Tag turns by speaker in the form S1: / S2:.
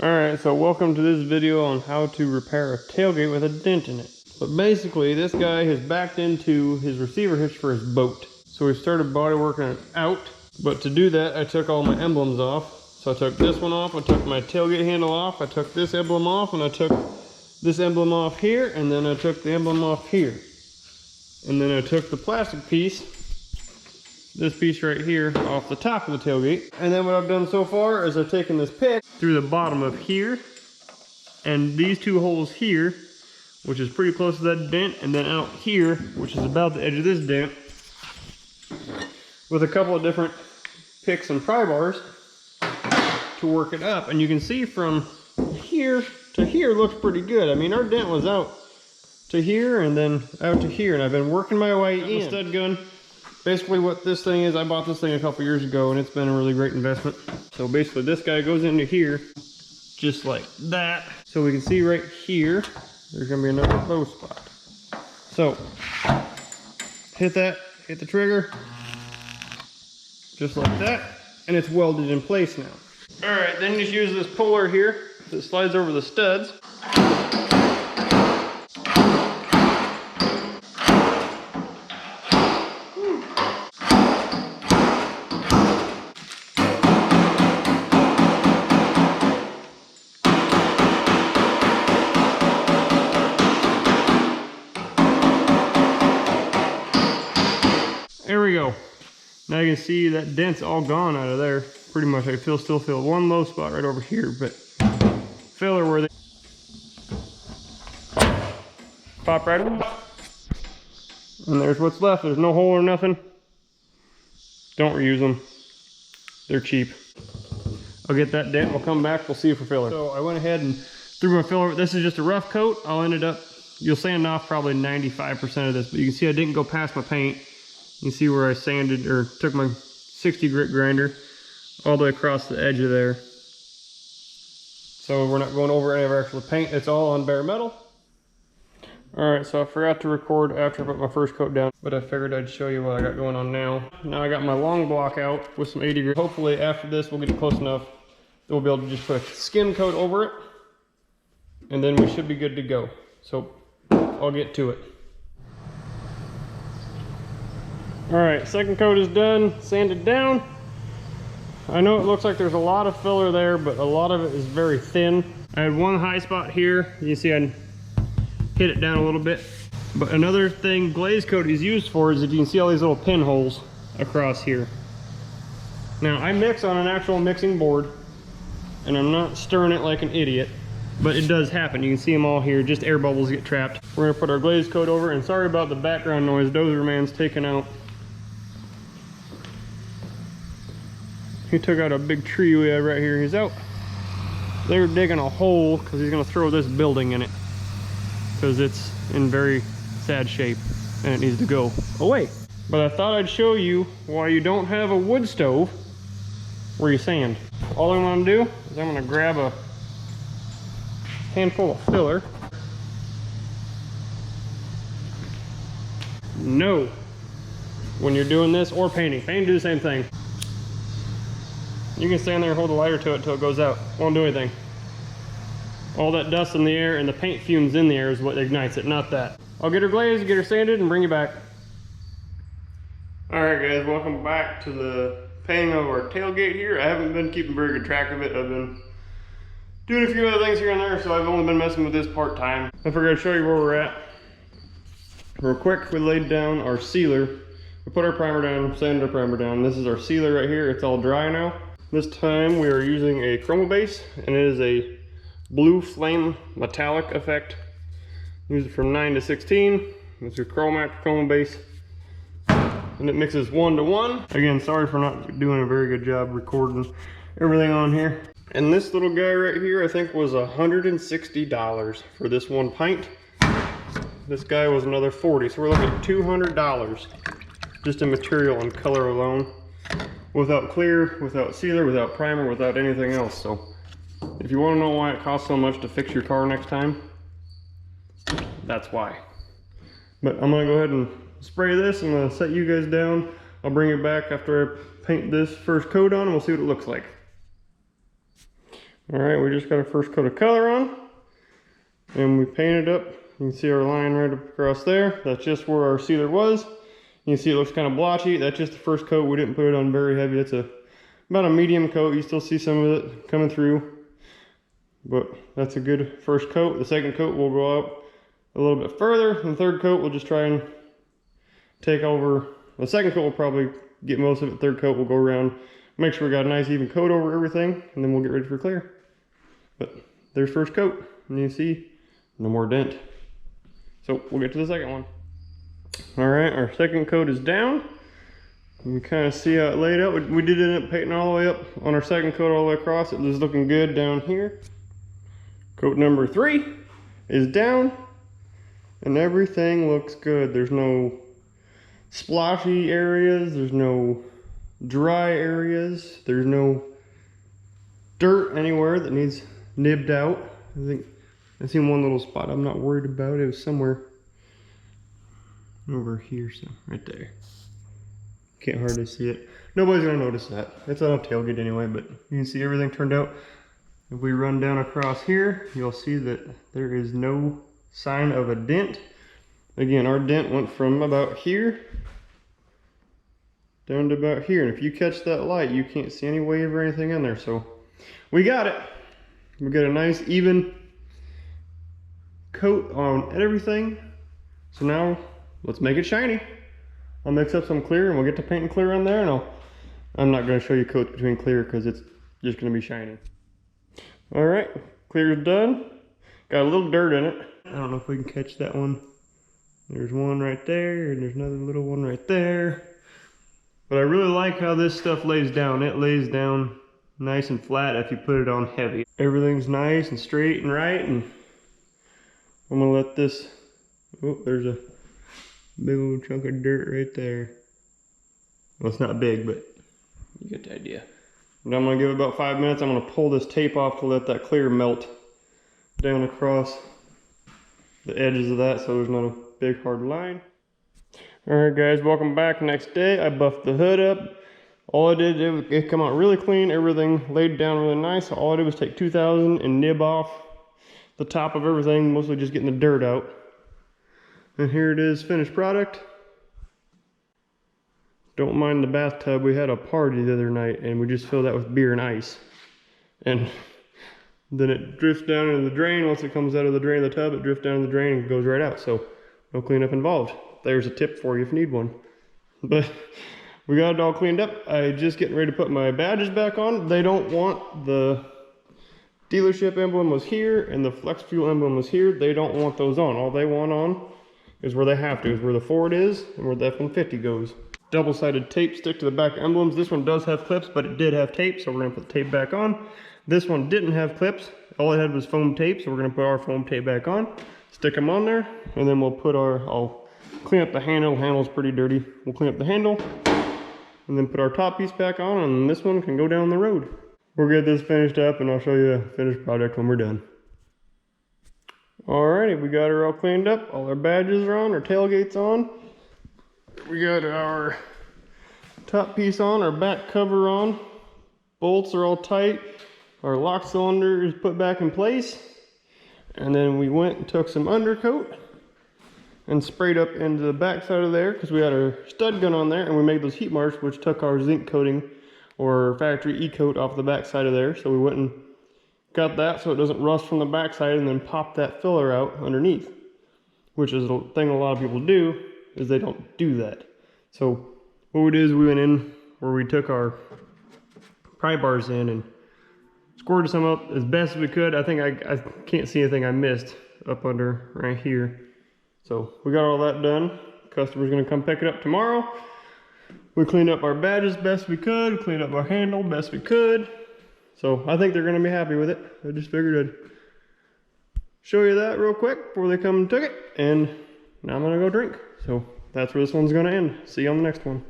S1: Alright, so welcome to this video on how to repair a tailgate with a dent in it. But basically, this guy has backed into his receiver hitch for his boat. So we started body working it out. But to do that, I took all my emblems off. So I took this one off, I took my tailgate handle off, I took this emblem off, and I took this emblem off here, and then I took the emblem off here. And then I took the plastic piece, this piece right here, off the top of the tailgate. And then what I've done so far is I've taken this pick through the bottom of here, and these two holes here, which is pretty close to that dent, and then out here, which is about the edge of this dent, with a couple of different picks and pry bars to work it up. And you can see from here to here looks pretty good. I mean, our dent was out to here and then out to here, and I've been working my way in. Stud gun. Basically what this thing is, I bought this thing a couple years ago and it's been a really great investment. So basically this guy goes into here just like that. So we can see right here, there's gonna be another bow spot. So hit that, hit the trigger, just like that, and it's welded in place now. All right, then just use this puller here that slides over the studs. There we go. Now you can see that dent's all gone out of there. Pretty much. I still feel one low spot right over here, but filler where they pop right up. And there's what's left. There's no hole or nothing. Don't reuse them. They're cheap. I'll get that dent. We'll come back. We'll see it for filler. So I went ahead and threw my filler. This is just a rough coat. You'll sand off probably 95% of this, but you can see I didn't go past my paint. You can see where I sanded or took my 60 grit grinder all the way across the edge of there. So we're not going over any of our actual paint. It's all on bare metal. Alright, so I forgot to record after I put my first coat down, but I figured I'd show you what I got going on now. Now I got my long block out with some 80 grit. Hopefully after this we'll get it close enough that we'll be able to just put a skim coat over it, and then we should be good to go. So I'll get to it. Alright, second coat is done, sanded down. I know it looks like there's a lot of filler there, but a lot of it is very thin. I had one high spot here. You can see I hit it down a little bit. But another thing glaze coat is used for is if you can see all these little pinholes across here. Now I mix on an actual mixing board, and I'm not stirring it like an idiot, but it does happen. You can see them all here, just air bubbles get trapped. We're gonna put our glaze coat over, and sorry about the background noise, Dozer Man's taking out. He took out a big tree we have right here. He's out there digging a hole because he's gonna throw this building in it because it's in very sad shape and it needs to go away. But I thought I'd show you why you don't have a wood stove where you sand. All I'm gonna do is I'm gonna grab a handful of filler. No, when you're doing this or painting do the same thing. You can stand there and hold the lighter to it until it goes out. Won't do anything. All that dust in the air and the paint fumes in the air is what ignites it, not that. I'll get her glazed, get her sanded, and bring you back. Alright guys, welcome back to the painting of our tailgate here. I haven't been keeping very good track of it. I've been doing a few other things here and there, so I've only been messing with this part-time. I figured I'd show you where we're at. Real quick, we laid down our sealer. We put our primer down, sanded our primer down. This is our sealer right here. It's all dry now. This time we are using a chroma base, and it is a blue flame metallic effect. Use it from 9 to 16. It's your chroma base, and it mixes 1 to 1. Again, sorry for not doing a very good job recording everything on here. And this little guy right here, I think was $160 for this one pint. This guy was another $40, so we're looking at $200 just in material and color alone. Without clear, without sealer, without primer, without anything else. So if you want to know why it costs so much to fix your car next time, that's why. But I'm gonna go ahead and spray this. I'm gonna set you guys down. I'll bring it back after I paint this first coat on and we'll see what it looks like. All right, we just got our first coat of color on, and we painted up. You can see our line right across there. That's just where our sealer was. You can see it looks kind of blotchy. That's just the first coat. We didn't put it on very heavy. It's about a medium coat. You still see some of it coming through, but that's a good first coat. The second coat will go out a little bit further. And the third coat we'll just try and take over. The second coat will probably get most of it. Third coat will go around, make sure we got a nice even coat over everything, and then we'll get ready for clear. But there's first coat, and you see no more dent. So we'll get to the second one. All right, our second coat is down. You can kind of see how it laid out. We did end up painting all the way up on our second coat all the way across. It was looking good down here. Coat number 3 is down, and everything looks good. There's no splotchy areas, there's no dry areas, there's no dirt anywhere that needs nibbed out. I think I seen one little spot I'm not worried about. It was somewhere over here, so right there. Can't hardly see it. Nobody's gonna notice that. It's on a tailgate anyway, but you can see everything turned out. If we run down across here, you'll see that there is no sign of a dent. Again, our dent went from about here down to about here. And if you catch that light, you can't see any wave or anything in there. So we got it. We got a nice even coat on everything. So now let's make it shiny. I'll mix up some clear and we'll get to painting clear on there, and I'm not going to show you coats between clear because it's just going to be shiny. All right, clear is done. Got a little dirt in it. I don't know if we can catch that one. There's one right there, and there's another little one right there. But I really like how this stuff lays down. It lays down nice and flat if you put it on heavy. Everything's nice and straight and right, and I'm gonna let this, oh, there's a big old chunk of dirt right there. Well, it's not big, but you get the idea. And I'm gonna give it about 5 minutes. I'm gonna pull this tape off to let that clear melt down across the edges of that so there's not a big hard line. All right guys, welcome back. Next day, I buffed the hood up. All I did, it come out really clean. Everything laid down really nice. All I did was take 2000 and nib off the top of everything, mostly just getting the dirt out. And here it is, finished product. Don't mind the bathtub. We had a party the other night and we just filled that with beer and ice. And then it drifts down into the drain. Once it comes out of the drain of the tub, it drifts down in the drain and goes right out. So no cleanup involved. There's a tip for you if you need one. But we got it all cleaned up. I just getting ready to put my badges back on. They don't want the dealership emblem was here and the Flex Fuel emblem was here. They don't want those on. All they want on is where they have to, is where the Ford is and where the F-150 goes. Double-sided tape stick to the back emblems. This one does have clips, but it did have tape, so we're gonna put the tape back on. This one didn't have clips. All it had was foam tape, so we're gonna put our foam tape back on, stick them on there, and then we'll put I'll clean up the handle. The handle's pretty dirty. We'll clean up the handle, and then put our top piece back on, and this one can go down the road. We'll get this finished up, and I'll show you the finished product when we're done. Alrighty, we got her all cleaned up. All our badges are on, our tailgate's on. We got our top piece on, our back cover on. Bolts are all tight. Our lock cylinder is put back in place. And then we went and took some undercoat and sprayed up into the back side of there because we had our stud gun on there, and we made those heat marks which took our zinc coating or factory e-coat off the back side of there. So we went and got that so it doesn't rust from the back side, and then pop that filler out underneath, which is a thing a lot of people do, is they don't do that. So what we did is we went in where we took our pry bars in and squirted some up as best as we could. I think I can't see anything I missed up under right here. So we got all that done. Customer's gonna come pick it up tomorrow. We cleaned up our badges best we could, cleaned up our handle best we could. So I think they're gonna be happy with it. I just figured I'd show you that real quick before they come and took it. And now I'm gonna go drink. So that's where this one's gonna end. See you on the next one.